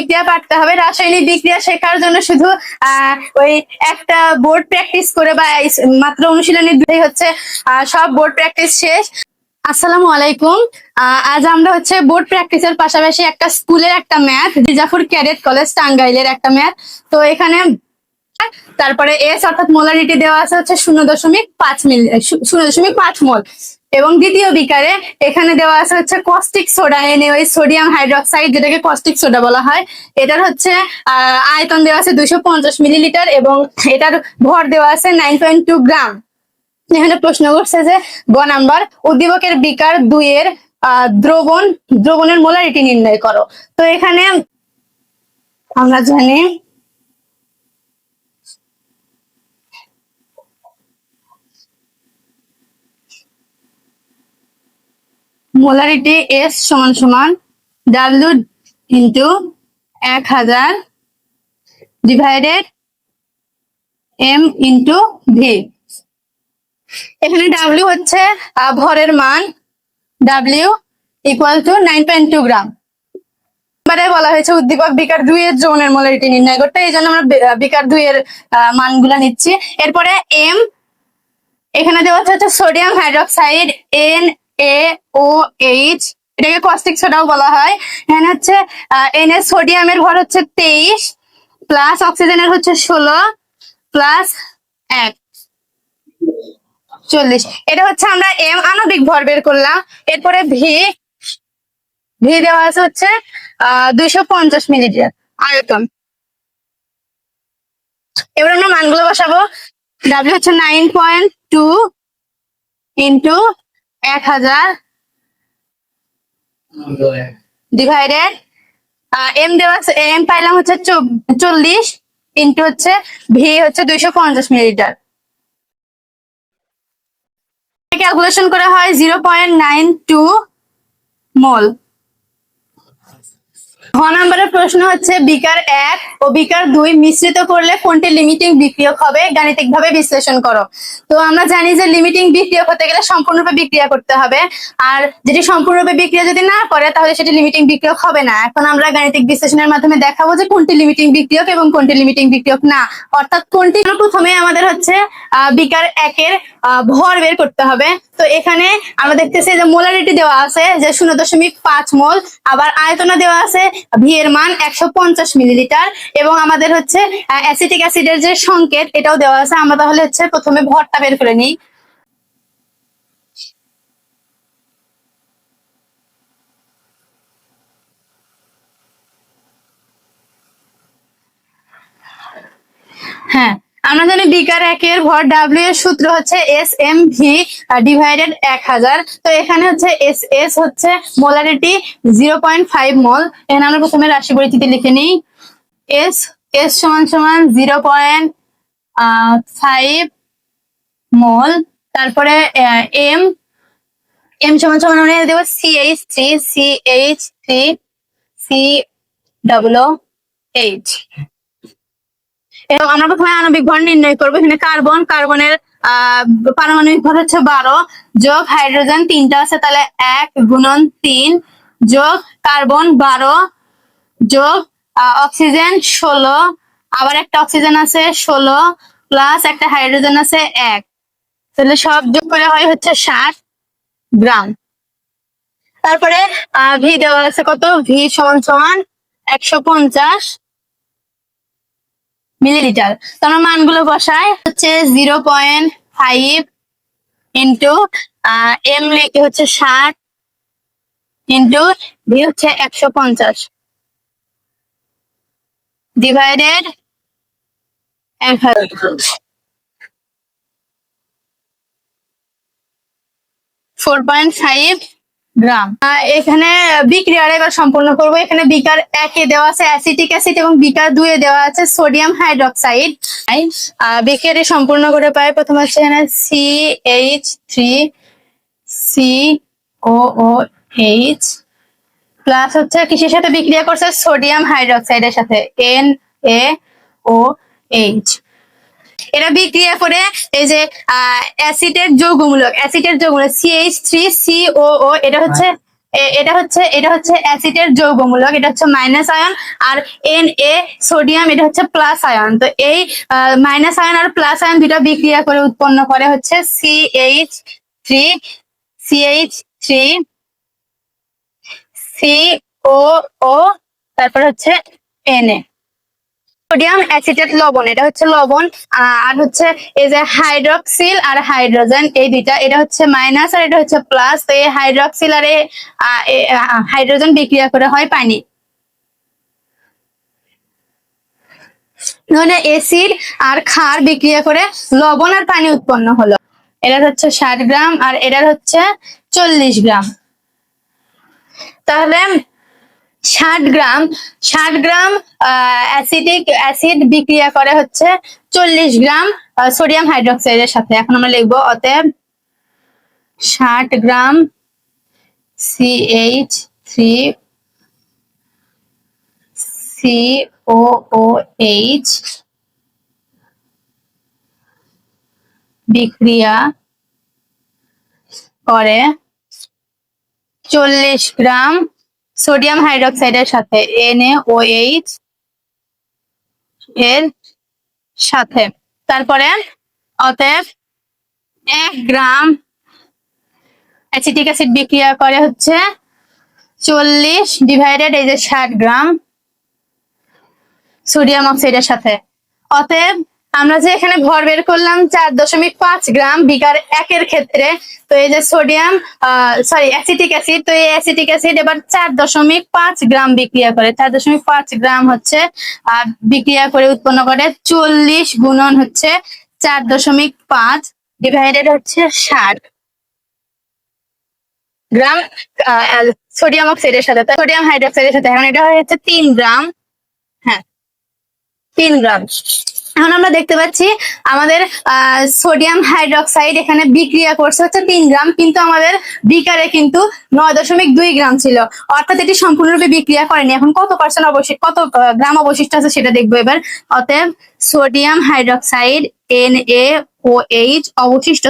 বিক্রিয়া পারতে হবে। রাসায়নিক বিক্রিয়া শেখার জন্য শুধু ওই একটা বোর্ড প্র্যাকটিস করে বা মাত্র অনুশীলনী দুই হচ্ছে সব বোর্ড প্র্যাকটিস শেষ। আসসালামু আলাইকুম। আজ আমরা হচ্ছে বোর্ড প্র্যাকটিসের পাশাপাশি একটা স্কুলের একটা ম্যাথ, মির্জাপুর ক্যাডেট কলেজ টাঙ্গাইলের একটা ম্যাথ। তো এখানে তারপরে এস অর্থাৎ মোলারিটি দেওয়া আছে হচ্ছে 0.5 মোল, এবং দ্বিতীয় বিকারে এখানে দেওয়া আছে হচ্ছে কস্টিক সোডা ওই সোডিয়াম হাইড্রক্সাইড, যেটাকে কস্টিক সোডা বলা হয়। এটার হচ্ছে আয়তন দেওয়া আছে 250 মিলিলিটার এবং এটার ভর দেওয়া আছে 9.2 গ্রাম। এখানে প্রশ্ন করছে যে গ নাম্বার, উদ্দীপকের বিকার 2 এর দ্রবণের মোলারিটি নির্ণয় করো। তো এখানে আমরা জানি মোলারিটি এস সমান সমান W into 1000 divided M into V. এখানে ডাব্লিউ হচ্ছে ভরের মান, ডাব্লিউ ইকুয়াল টু 9.2 গ্রাম। এবারে বলা হয়েছে উদ্দীপক বিকার 2 এর দ্রবণের মোলারিটি নির্ণয় করতে, এই জন্য আমরা বিকার 2 এর মানগুলা নিচ্ছি। এরপরে এম, এখানে দেওয়া হচ্ছে সোডিয়াম হাইড্রক্সাইড NaOH, এটাকে কস্টিক সোডাও বলা হয়। এখানে হচ্ছে Na সোডিয়ামের ভর হচ্ছে 23 প্লাস অক্সিজেনের হচ্ছে 16 প্লাস 1 40। এটা হচ্ছে আমরা এম আণবিক ভর বের করলাম। এরপরে ভি দেওয়া আছে হচ্ছে 250 মিলিলিটার আয়তন। এবার আমরা মানগুলো বসাবো। ডাব্লিউ হচ্ছে 9.2 ইন্টু 1000 ডিভাইডেড এম দেওয়া আছে, এম পাইলাম হচ্ছে 40 ইন্টু হচ্ছে ভি হচ্ছে 250 মিলিলিটার। ক্যালকুলেশন করা হয় 0.92 মোল। গ নম্বরের প্রশ্ন হচ্ছে বিকার 1 ও বিকার 2 মিশ্রিত করলে কোনটি লিমিটিং বিক্রিয়ক হবে, গাণিতিকভাবে বিশ্লেষণ করো। তো আমরা জানি যে লিমিটিং বিক্রিয়ক হতে গেলে সম্পূর্ণরূপে বিক্রিয়া করতে হবে, আর যেটি সম্পূর্ণরূপে বিক্রিয়া যদি না করে তাহলে সেটি লিমিটিং বিক্রিয়ক হবে না। এখন আমরা গাণিতিক বিশ্লেষণের মাধ্যমে দেখাবো যে কোনটি লিমিটিং বিক্রিয়ক এবং কোনটি লিমিটিং বিক্রিয়ক না, অর্থাৎ কোনটি। প্রথমে আমাদের হচ্ছে বিকার 1 এর ভর বের করতে হবে। তো এখানে আমরা দেখতেছি যে মোলারিটি দেওয়া আছে যে 0.5 মোল, আবার আয়তন দেওয়া আছে ভি এর মান 150 মিলিলিটার, এবং আমাদের হচ্ছে অ্যাসিটিক অ্যাসিডের যে সংকেত এটাও দেওয়া আছে। আমরা তাহলে হচ্ছে প্রথমে ভরটা বের করে নিই। হ্যাঁ, আমরা জানি বিকার 1 এর ভর ডাব্লিউ এর সূত্র হচ্ছে SMV ডিভাইডেড 1000। তো এখানে হচ্ছে এস হচ্ছে মোলারিটি 0.5 মোল। এখানে আমরা প্রথমে রাশি পরিচিতি লিখে নিই। এস সমান সমান 0.5 মোল। তারপরে এম সমান সমান আমরা দেবো CH3 এবং আমরা প্রথমে আণবিক ভর নির্ণয় করবো। এখানে কার্বনের পারমাণবিক ভর হচ্ছে 12 যোগ হাইড্রোজেন 3টা আছে, তাহলে 1 গুণন 3 যোগ কার্বন 12 যোগ অক্সিজেন 16, আবার একটা অক্সিজেন আছে 16 প্লাস একটা হাইড্রোজেন আছে 1, তাহলে সব যোগ করে হয় হচ্ছে 60 গ্রাম। তারপরে ভি দেওয়া আছে কত, ভি সমান সমান 150 মিলিলিটার। তো আমরা মানগুলো বসাই, হচ্ছে 0.5 ইন্টু এম লিখে হচ্ছে 60 ইন্টু ভি হচ্ছে 150 ডিভাইডেড 1000। 4.5 গ্রাম। এখানে বিক্রিয়াটা এবার সম্পূর্ণ করব। এখানে বিকার 1 এ দেওয়া আছে অ্যাসিটিক অ্যাসিড এবং বিকার 2 এ দেওয়া আছে সোডিয়াম হাইড্রক্সাইড। বিক্রিয়াটি সম্পূর্ণ করে পাই, প্রথম হচ্ছে এখানে CH3COOH প্লাস হচ্ছে কিসের সাথে বিক্রিয়া করছে, সোডিয়াম হাইড্রক্সাইডের সাথে NaOH। এরা বিক্রিয়া করে এই যে অ্যাসিডের যৌগমূলক CH3COO, এটা হচ্ছে এটা হচ্ছে অ্যাসিডের যৌগমূলক, এটা হচ্ছে মাইনাস আয়ন। আর Na সোডিয়াম, এটা হচ্ছে প্লাস আয়ন। তো এই মাইনাস আয়ন আর প্লাস আয়ন দুটো বিক্রিয়া করে উৎপন্ন করে হচ্ছে CH3, CH3, COO, তারপর হচ্ছে Na। সোডিয়াম অ্যাসিটেট লবণ, এটা হচ্ছে লবণ। আর হচ্ছে এই যে হাইড্রক্সিল আর হাইড্রোজেন, এই দুইটা, এটা হচ্ছে মাইনাস আর এটা হচ্ছে প্লাস। তো এই হাইড্রক্সিল আর হাইড্রোজেন বিক্রিয়া করে হয় পানি। ধরুন এসিড আর ক্ষার বিক্রিয়া করে লবণ আর পানি উৎপন্ন হলো। এটা হচ্ছে 60 গ্রাম আর এটার হচ্ছে 40 গ্রাম। তাহলে 60 গ্রাম অ্যাসিড বিক্রিয়া করে হচ্ছে 40 গ্রাম সোডিয়াম হাইড্রোক্সাইডের সাথে। এখন আমরা লিখবো অতএব 60 গ্রাম CH3 COOH বিক্রিয়া করে 40 গ্রাম সোডিয়াম হাইড্রোক্সাইডের সাথে, NaOH এর সাথে। তারপরে অতএব 1 গ্রাম অ্যাসিটিক অ্যাসিড বিক্রিয়া করে হচ্ছে 40 ডিভাইডেড এই যে 60 গ্রাম সোডিয়াম অক্সাইডের সাথে। অতএব আমরা যে এখানে ভর বের করলাম 4.5 গ্রাম বিকার 1 এর ক্ষেত্রে, তো এই যে সোডিয়াম অ্যাসিটিক অ্যাসিড, তো এই অ্যাসিটিক অ্যাসিড এবার 4.5 গ্রাম বিক্রিয়া করে। 4.5 গ্রাম হচ্ছে বিক্রিয়া করে উৎপন্ন করে 40 গুণন হচ্ছে 4.5 ডিভাইডেড হচ্ছে 60 গ্রাম সোডিয়াম অক্সাইডের সাথে, সোডিয়াম হাইড্রোক্সাইডের সাথে। এখন এটা হচ্ছে 3 গ্রাম। হ্যাঁ, 3 গ্রাম। এখন আমরা দেখতে পাচ্ছি আমাদের সোডিয়াম হাইড্রোক্সাইড এখানে বিক্রিয়া করছে হচ্ছে 3 গ্রাম, কিন্তু আমাদের বিকারে কিন্তু 9.2 গ্রাম ছিল, অর্থাৎ এটি সম্পূর্ণরূপে বিক্রিয়া করেনি। এখন কত গ্রাম অবশিষ্ট আছে সেটা দেখবো এবার। অতএব সোডিয়াম হাইড্রোক্সাইড NaOH অবশিষ্ট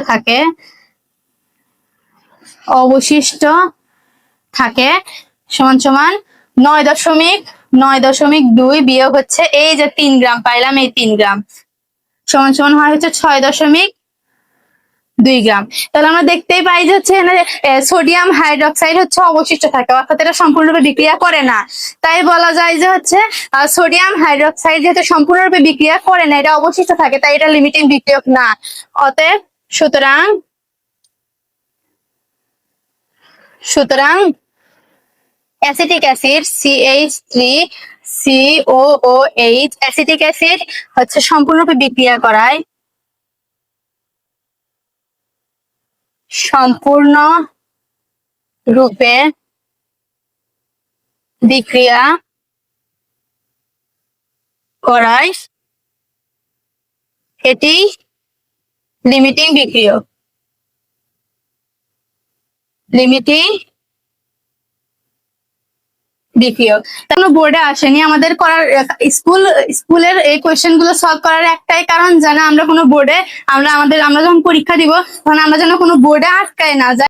থাকে সমান সমান 9.2 বিয়োগ হচ্ছে এই যে 3 গ্রাম পাইলাম, এই 3 গ্রাম সমান সমান হয় হচ্ছে 6.2 গ্রাম। তাহলে আমরা দেখতেই পাই যে হচ্ছে সোডিয়াম হাইড্রোক্সাইড হচ্ছে অবশিষ্ট থাকে, অর্থাৎ এটা সম্পূর্ণরূপে বিক্রিয়া করে না। তাই বলা যায় যে হচ্ছে সোডিয়াম হাইড্রোক্সাইড যেহেতু সম্পূর্ণরূপে বিক্রিয়া করে না, এটা অবশিষ্ট থাকে, তাই এটা লিমিটিং বিক্রিয়ক না। অতএব সুতরাং acetic acid CH3COOH acetic acid হচ্ছে সম্পূর্ণরূপে বিক্রিয়া করায় এটি লিমিটিং বিক্রিয়ক। তাহলে বোর্ডে আসেনি আমাদের করার, স্কুলের এই কোয়েশ্চেন গুলো সলভ করার একটাই কারণ, যেন আমরা কোনো বোর্ডে আমরা যখন পরীক্ষা দিব তখন আমরা যেন কোনো বোর্ডে আটকায় না যাই।